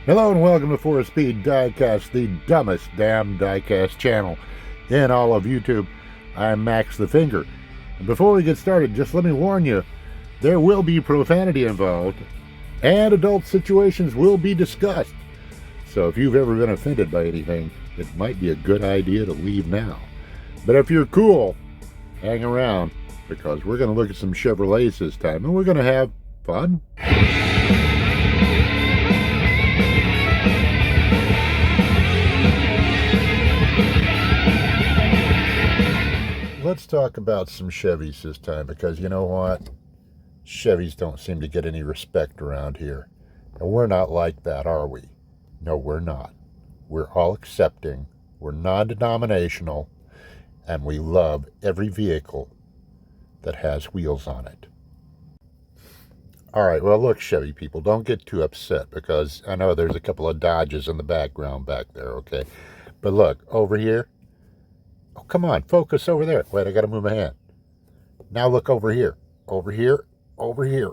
Hello and welcome to 4Speed DIECAST, the dumbest damn diecast channel in all of YouTube. I'm Max the Finger. And before we get started, just let me warn you, there will be profanity involved and adult situations will be discussed. So if you've ever been offended by anything, it might be a good idea to leave now. But if you're cool, hang around because we're going to look at some Chevrolets this time and we're going to have fun. Let's talk about some Chevys this time because you know what? Chevys don't seem to get any respect around here. And we're not like that, are we? No, we're not. We're all accepting, we're non-denominational, and we love every vehicle that has wheels on it. All right, well, look, Chevy people, don't get too upset because I know there's a couple of Dodges in the background back there, okay? But look, over here, oh, come on, focus over there. Wait, I got to move my hand. Now look over here. Over here. Over here.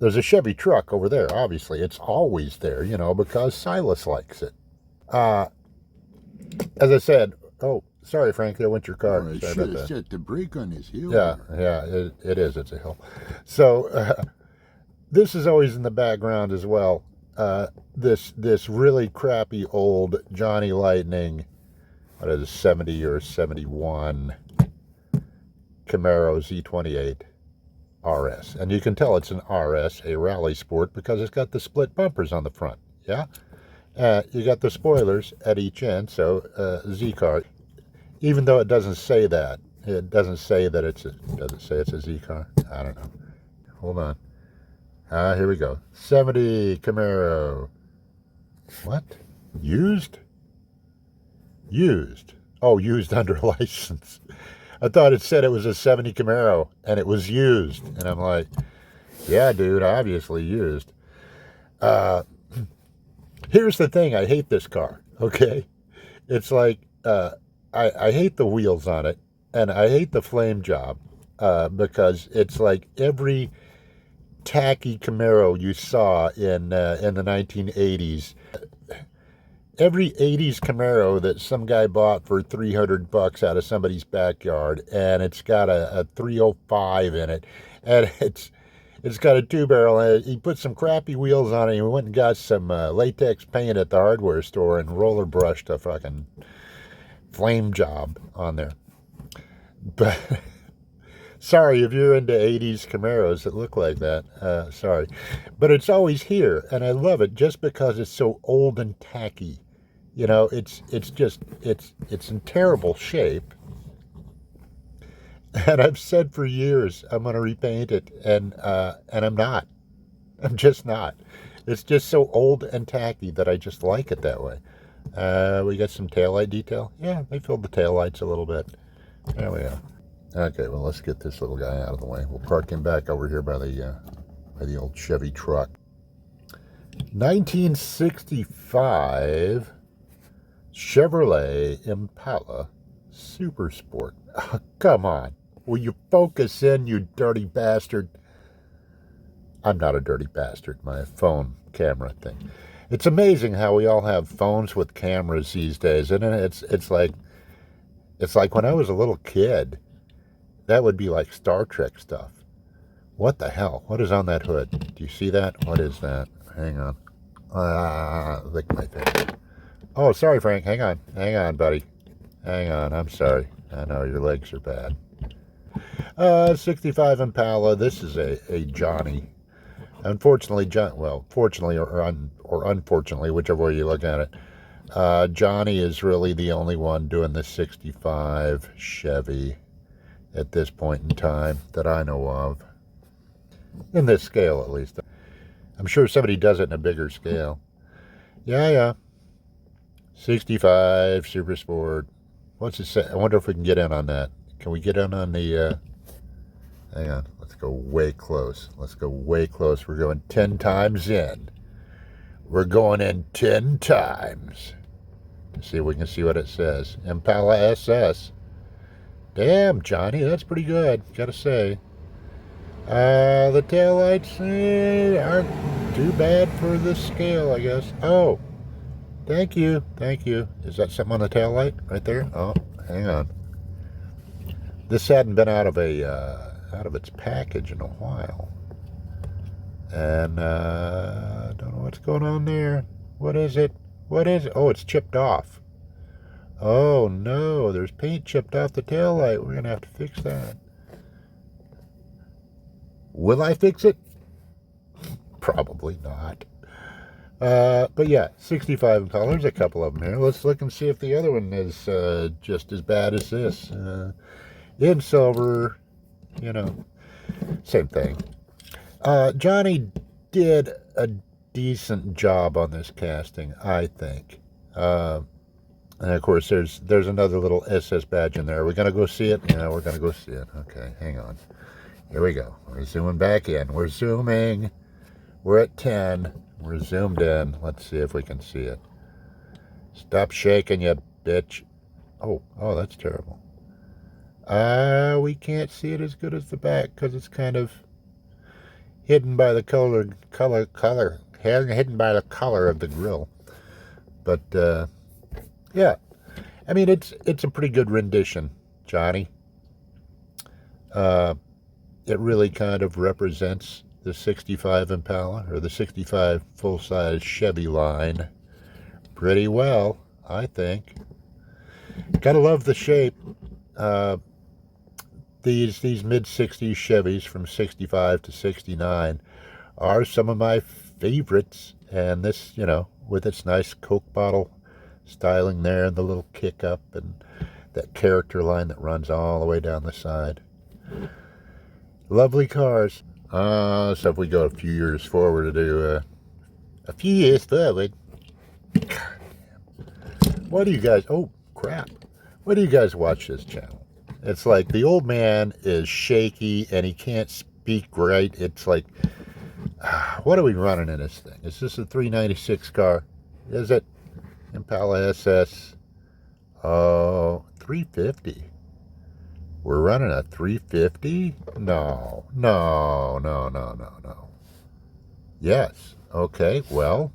There's a Chevy truck over there, obviously. It's always there, you know, because Silas likes it. As I said, oh, sorry, Frank, there went your car. Oh, I should have set the brake on this hill. Yeah, it is. It's a hill. So this is always in the background as well. This really crappy old Johnny Lightning, what is it, 70 or 71 Camaro Z28 RS. And you can tell it's an RS, a rally sport, because it's got the split bumpers on the front, yeah? You got the spoilers at each end, so Z car. Even though it doesn't say that. It doesn't say that it's a, does it say it's a Z car? I don't know. Hold on. Here we go. 70 Camaro. What? Used? Used. Oh, used under license. I thought it said it was a 70 Camaro, and it was used. And I'm like, yeah, dude, obviously used. Here's the thing. I hate this car, okay? It's like, I hate the wheels on it, and I hate the flame job, because it's like every tacky Camaro you saw in the 1980s. Every 80s Camaro that some guy bought for $300 out of somebody's backyard, and it's got a 305 in it, and it's got a two-barrel, and he put some crappy wheels on it, and he went and got some latex paint at the hardware store and roller brushed a fucking flame job on there. But sorry if you're into 80s Camaros that look like that. Sorry. But it's always here, and I love it just because it's so old and tacky. You know, it's in terrible shape. And I've said for years I'm going to repaint it, and I'm not. I'm just not. It's just so old and tacky that I just like it that way. We got some taillight detail. Yeah, they filled the taillights a little bit. There we go. Okay, well, let's get this little guy out of the way. We'll park him back over here by the old Chevy truck. 1965 Chevrolet Impala Super Sport. Oh, come on. Will you focus in, you dirty bastard? I'm not a dirty bastard. My phone camera thing. It's amazing how we all have phones with cameras these days, and it's like when I was a little kid. That would be like Star Trek stuff. What the hell? What is on that hood? Do you see that? What is that? Hang on. Lick my finger. Oh, sorry, Frank. Hang on, buddy. Hang on. I'm sorry. I know your legs are bad. 65 Impala. This is a Johnny. Unfortunately, fortunately or unfortunately, whichever way you look at it, Johnny is really the only one doing the 65 Chevy at this point in time that I know of. In this scale, at least. I'm sure somebody does it in a bigger scale. Yeah. 65 Super Sport. What's it say? I wonder if we can get in on that. Can we get in on the... hang on. Let's go way close. We're going 10 times in. We're going in 10 times. See if we can see what it says. Impala SS. Damn, Johnny, that's pretty good, gotta say. The taillights aren't too bad for this scale, I guess. Oh, thank you, thank you. Is that something on the tail light right there? Oh, hang on. This hadn't been out of its package in a while, and I don't know what's going on there. What is it? What is it? Oh, it's chipped off. Oh no, there's paint chipped off the tail light. We're gonna have to fix that. Will I fix it? Probably not. But yeah, 65 Impala. There's a couple of them here. Let's look and see if the other one is just as bad as this. In silver, you know, same thing. Johnny did a decent job on this casting, I think. And of course, there's another little SS badge in there. Are we gonna go see it? Yeah, we're gonna go see it. Okay, hang on. Here we go. We're zooming back in. We're zooming. We're at 10. We're zoomed in. Let's see if we can see it. Stop shaking, you bitch. Oh, that's terrible. We can't see it as good as the back because it's kind of hidden by the hidden by the color of the grill. But yeah, I mean it's a pretty good rendition, Johnny. It really kind of represents the 65 Impala, or the 65 full-size Chevy line pretty well, I think. Gotta love the shape. These mid-60s Chevys from 65 to 69 are some of my favorites. And this, you know, with its nice Coke bottle styling there, and the little kick up, and that character line that runs all the way down the side. Lovely cars. So if we go a few years forward a few years forward. Why do you guys, oh crap, why do you guys watch this channel? It's like the old man is shaky and he can't speak right. It's like, what are we running in this thing? Is this a 396 car? Is it? Impala SS. Oh, 350. We're running a 350? No. Yes. Okay, well,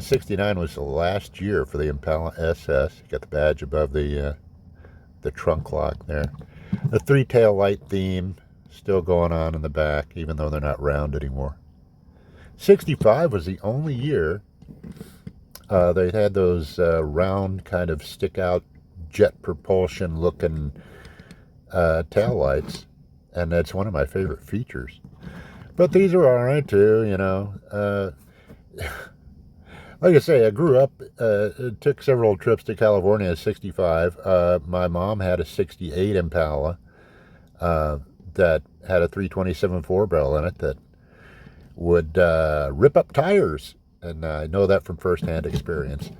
69 was the last year for the Impala SS. You got the badge above the trunk lock there. The three-tail light theme still going on in the back, even though they're not round anymore. 65 was the only year they had those round kind of stick-out jet propulsion looking tail lights, and that's one of my favorite features. But these are all right too, you know. Like I say, I grew up, took several trips to California at 65. My mom had a 68 Impala that had a 327 4-barrel in it that would rip up tires. And I know that from firsthand experience.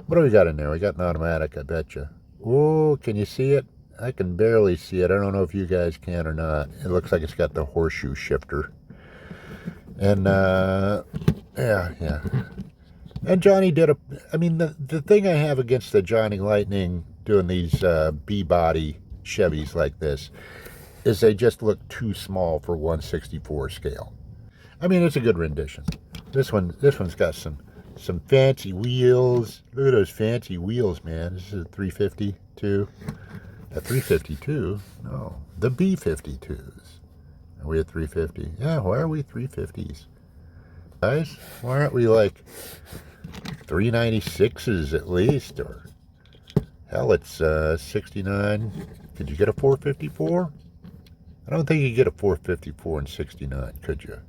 What do we got in there? We got an automatic, I bet you. Oh, can you see it? I can barely see it. I don't know if you guys can or not. It looks like it's got the horseshoe shifter. And, yeah. And Johnny did I mean, the thing I have against the Johnny Lightning doing these B-body Chevys like this is they just look too small for 1/64 scale. I mean, it's a good rendition. This one's got some fancy wheels. Look at those fancy wheels, man. This is a 352. A 352? No, the B52s. Are we at 350? Yeah, why are we 350s? Guys, why aren't we like 396s at least? Or hell, it's 69. Could you get a 454? I don't think you could get a 454 in 69, could you?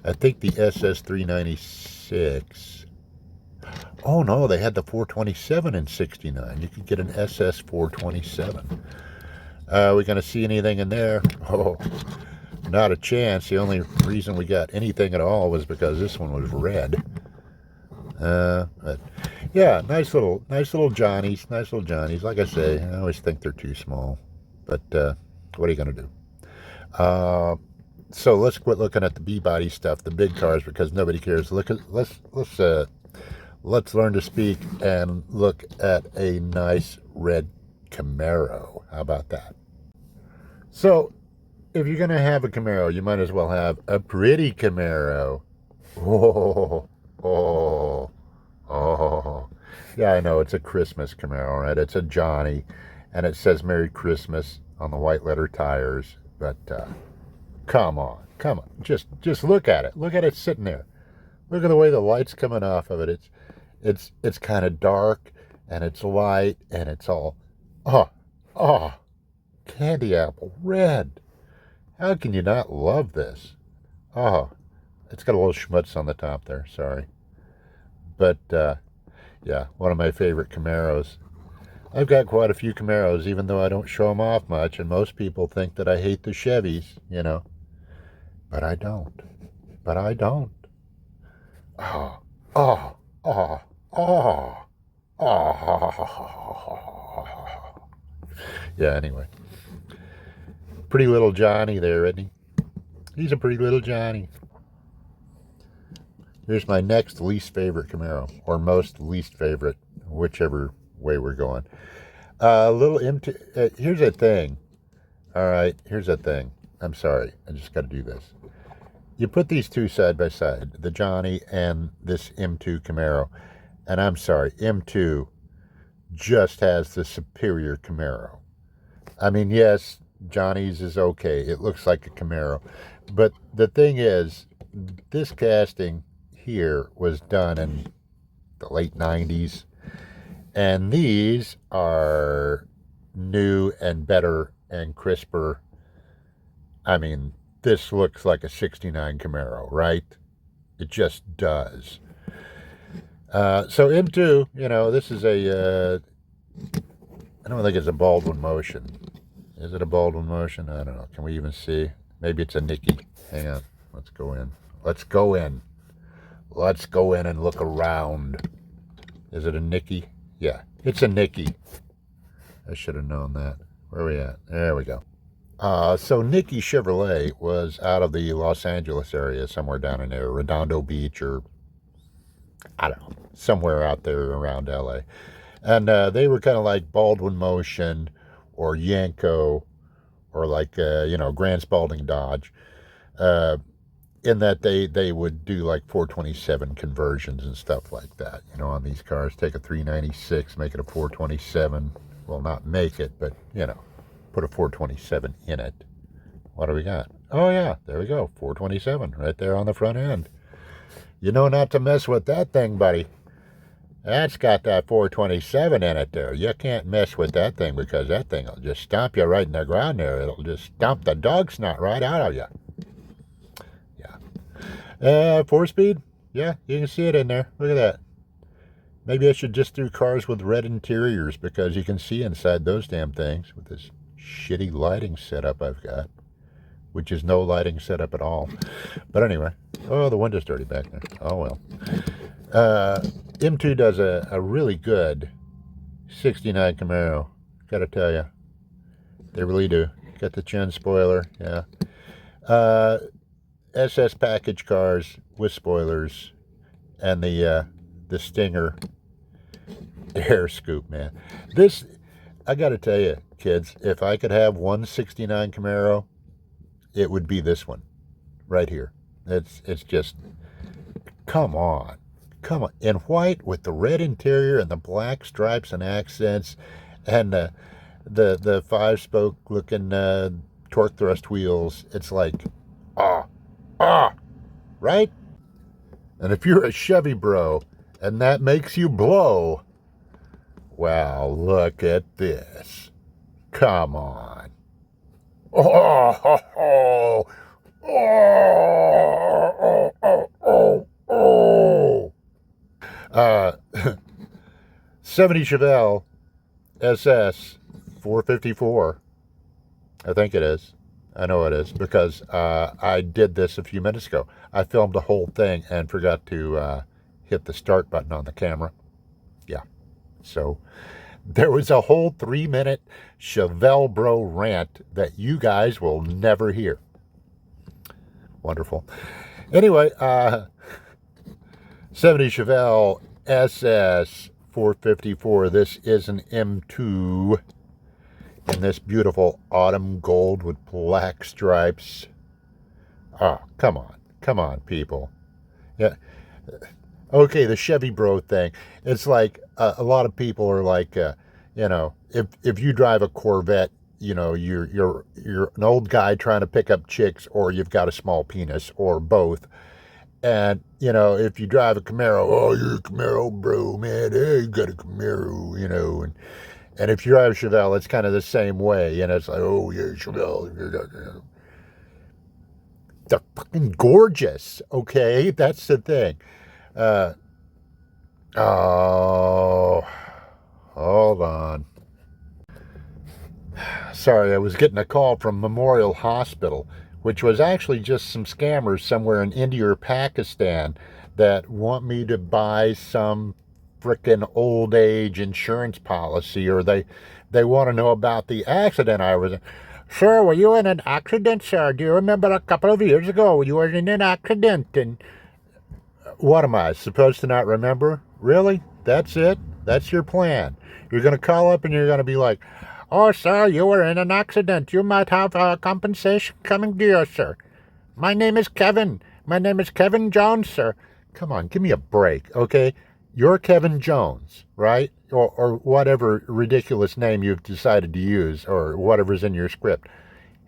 I think the SS 396. Oh no, they had the 427 in 69. You could get an SS 427. Are we going to see anything in there? Oh, not a chance. The only reason we got anything at all was because this one was red. But yeah, nice little Johnnies. Nice little Johnnies. Like I say, I always think they're too small. But what are you going to do? So let's quit looking at the B-body stuff, the big cars, because nobody cares. Let's learn to speak and look at a nice red Camaro. How about that? So if you're going to have a Camaro, you might as well have a pretty Camaro. Oh, oh, oh. Yeah, I know, it's a Christmas Camaro, right? It's a Johnny, and it says Merry Christmas on the white letter tires. But come on. Just look at it. Look at it sitting there. Look at the way the light's coming off of it. It's kind of dark, and it's light, and it's all, oh, candy apple red. How can you not love this? Oh, it's got a little schmutz on the top there. Sorry. But, yeah, one of my favorite Camaros. I've got quite a few Camaros, even though I don't show them off much, and most people think that I hate the Chevys, you know. But I don't. Oh, oh, oh, oh, oh. Yeah, anyway. Pretty little Johnny there, isn't he? He's a pretty little Johnny. Here's my next least favorite Camaro, or most least favorite, whichever way we're going. Little M2. Here's a thing. All right, here's a thing. I'm sorry, I just got to do this. You put these two side by side, the Johnny and this M2 Camaro, and I'm sorry, M2 just has the superior Camaro. I mean, yes, Johnny's is okay. It looks like a Camaro. But the thing is, this casting here was done in the late 90s. And these are new and better and crisper. I mean, this looks like a 69 Camaro, right? It just does. So M2, you know, this is a, I don't think it's a Baldwin Motion. Is it a Baldwin Motion? I don't know. Can we even see? Maybe it's a Nicky. Hang on. Let's go in. Let's go in and look around. Is it a Nicky? Yeah, it's a Nicky. I should have known that. Where are we at? There we go. So Nicky Chevrolet was out of the Los Angeles area, somewhere down in there, Redondo Beach, or I don't know, somewhere out there around LA. And they were kind of like Baldwin Motion or Yanko or like, Grand Spalding Dodge, in that they would do like 427 conversions and stuff like that, on these cars. Take a 396, make it a 427. Well, not make it, but, put a 427 in it. What do we got? Oh, yeah, there we go, 427 right there on the front end. You know not to mess with that thing, buddy. That's got that 427 in it there. You can't mess with that thing because that thing will just stomp you right in the ground there. It'll just stomp the dog snot right out of you. Yeah. 4-speed? Yeah, you can see it in there. Look at that. Maybe I should just do cars with red interiors because you can see inside those damn things with this shitty lighting setup I've got, which is no lighting setup at all. But anyway, oh, the window's dirty back there. Oh, well. M2 does a really good 69 Camaro, gotta tell you. They really do. Got the chin spoiler, yeah. SS package cars with spoilers and the Stinger air scoop, man. This, I gotta tell you, kids, if I could have one 69 Camaro, it would be this one right here. It's just, come on, in white with the red interior and the black stripes and accents, and the 5-spoke looking torque thrust wheels. It's like, right? And if you're a Chevy bro and that makes you blow, wow, look at this. Come on. Oh, oh, oh, oh, oh, oh, oh. 70 Chevelle SS 454. I think it is. I know it is because I did this a few minutes ago. I filmed the whole thing and forgot to hit the start button on the camera. Yeah. So there was a whole 3-minute Chevy Bro Rant that you guys will never hear. Wonderful. Anyway, 70 Chevelle SS 454. This is an M2. in this beautiful autumn gold with black stripes. Oh, come on. Come on, people. Yeah. Okay, the Chevy Bro thing. It's like a lot of people are like, if you drive a Corvette, you're an old guy trying to pick up chicks, or you've got a small penis, or both. And if you drive a Camaro, oh, you're a Camaro bro, man. Hey, you got a Camaro, and if you drive a Chevelle, it's kind of the same way. It's like, oh yeah, Chevelle. They're fucking gorgeous. Okay, that's the thing. Uh, oh, hold on. Sorry, I was getting a call from Memorial Hospital, which was actually just some scammers somewhere in India or Pakistan that want me to buy some frickin' old age insurance policy, or they want to know about the accident I was in. Sir, were you in an accident, sir? Do you remember a couple of years ago you were in an accident? And what am I supposed to not remember? Really? That's it? That's your plan? You're going to call up and you're going to be like, oh, sir, you were in an accident. You might have compensation coming to you, sir. My name is Kevin. My name is Kevin Jones, sir. Come on, give me a break, okay? You're Kevin Jones, right? Or whatever ridiculous name you've decided to use, or whatever's in your script.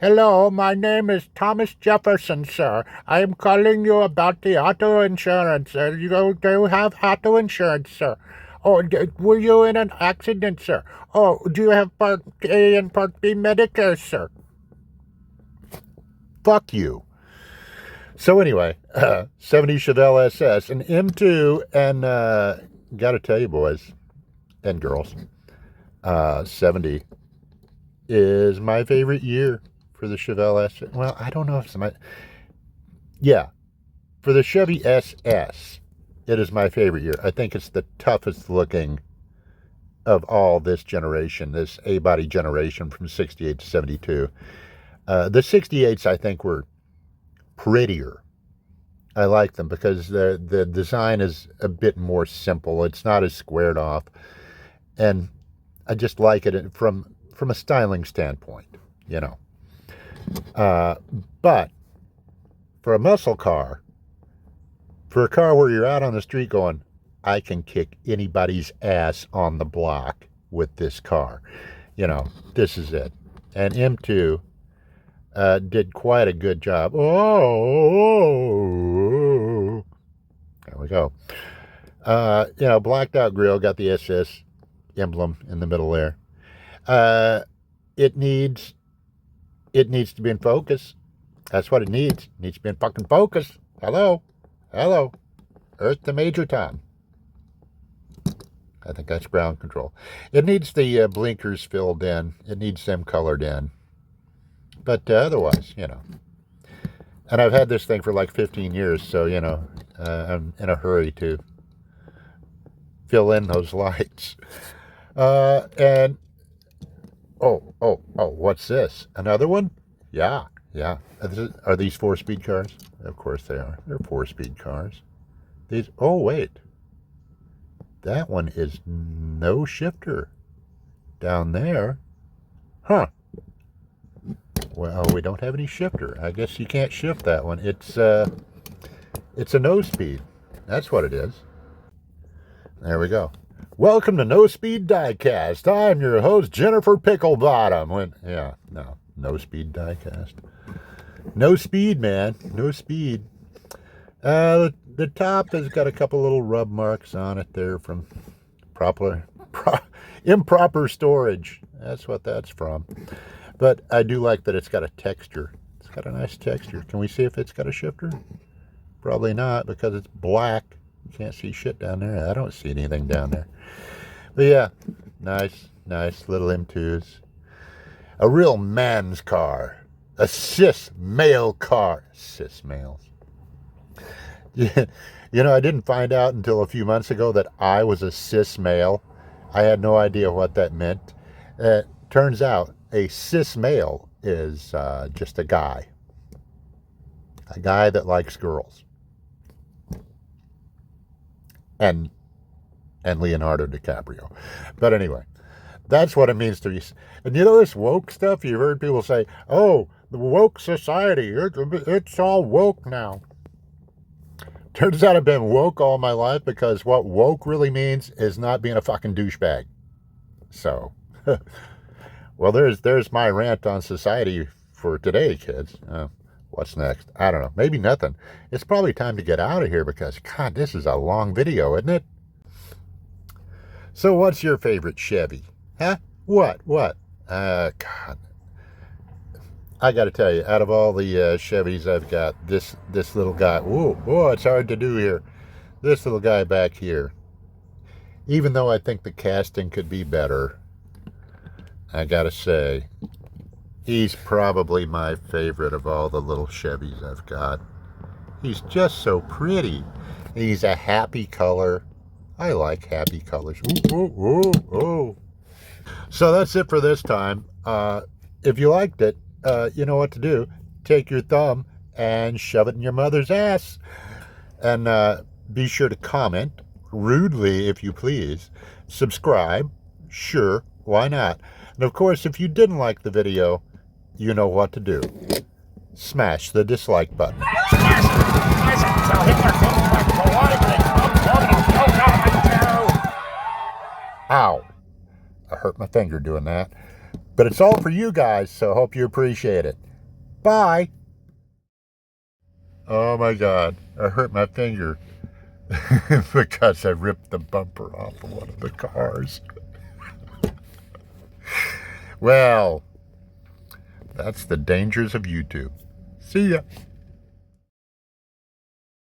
Hello, my name is Thomas Jefferson, sir. I am calling you about the auto insurance. You do have auto insurance, sir. Oh, were you in an accident, sir? Oh, do you have Part A and Part B Medicare, sir? Fuck you. So anyway, 70 Chevelle SS, an M2, and gotta tell you, boys and girls, 70 is my favorite year for the Chevelle SS. Well, I don't know if it's yeah, for the Chevy SS, it is my favorite year. I think it's the toughest looking of all this generation, this A-body generation from 68 to 72. The 68s, I think, were prettier. I like them because the design is a bit more simple. It's not as squared off. And I just like it from a styling standpoint, But for a muscle car, for a car where you're out on the street going, I can kick anybody's ass on the block with this car. This is it. And M2 did quite a good job. Oh, there we go. Blacked out grille, got the SS emblem in the middle there. It needs to be in focus. That's what it needs. It needs to be in fucking focus. Hello. Earth to Major Tom. I think that's ground control. It needs the blinkers filled in. It needs them colored in. But otherwise, And I've had this thing for like 15 years, so, I'm in a hurry to fill in those lights. And, what's this? Another one? Yeah. Are these 4-speed cars? Of course they are. They're 4-speed cars. Wait. That one is no shifter down there. Huh. Well, we don't have any shifter. I guess you can't shift that one. It's a no speed. That's what it is. There we go. Welcome to No Speed Diecast. I'm your host, Jennifer Picklebottom. No Speed Diecast. No speed, man. No speed. The top has got a couple little rub marks on it there from improper storage. That's what that's from. But I do like that it's got a texture. It's got a nice texture. Can we see if it's got a shifter? Probably not, because it's black. You can't see shit down there. I don't see anything down there. But yeah, nice little M2s. A real man's car. A cis male car. Cis males. Yeah, I didn't find out until a few months ago that I was a cis male. I had no idea what that meant. Turns out a cis male is just a guy that likes girls, and Leonardo DiCaprio. But anyway, That's what it means to be. And you know this woke stuff? You've heard people say, oh, the woke society, it's all woke now. Turns out I've been woke all my life because what woke really means is not being a fucking douchebag. So, well, there's my rant on society for today, kids. What's next? I don't know. Maybe nothing. It's probably time to get out of here because, God, this is a long video, isn't it? So what's your favorite Chevy? Huh? What? God. I got to tell you, out of all the Chevys I've got, this little guy, whoa, it's hard to do here. This little guy back here, even though I think the casting could be better, I got to say, he's probably my favorite of all the little Chevys I've got. He's just so pretty. He's a happy color. I like happy colors. Ooh. So that's it for this time. If you liked it, you know what to do. Take your thumb and shove it in your mother's ass. And be sure to comment, rudely if you please. Subscribe, sure, why not? And of course, if you didn't like the video, you know what to do. Smash the dislike button. Ow. I hurt my finger doing that. But it's all for you guys, so hope you appreciate it. Bye. Oh my God, I hurt my finger because I ripped the bumper off of one of the cars. Well, that's the dangers of YouTube. See ya.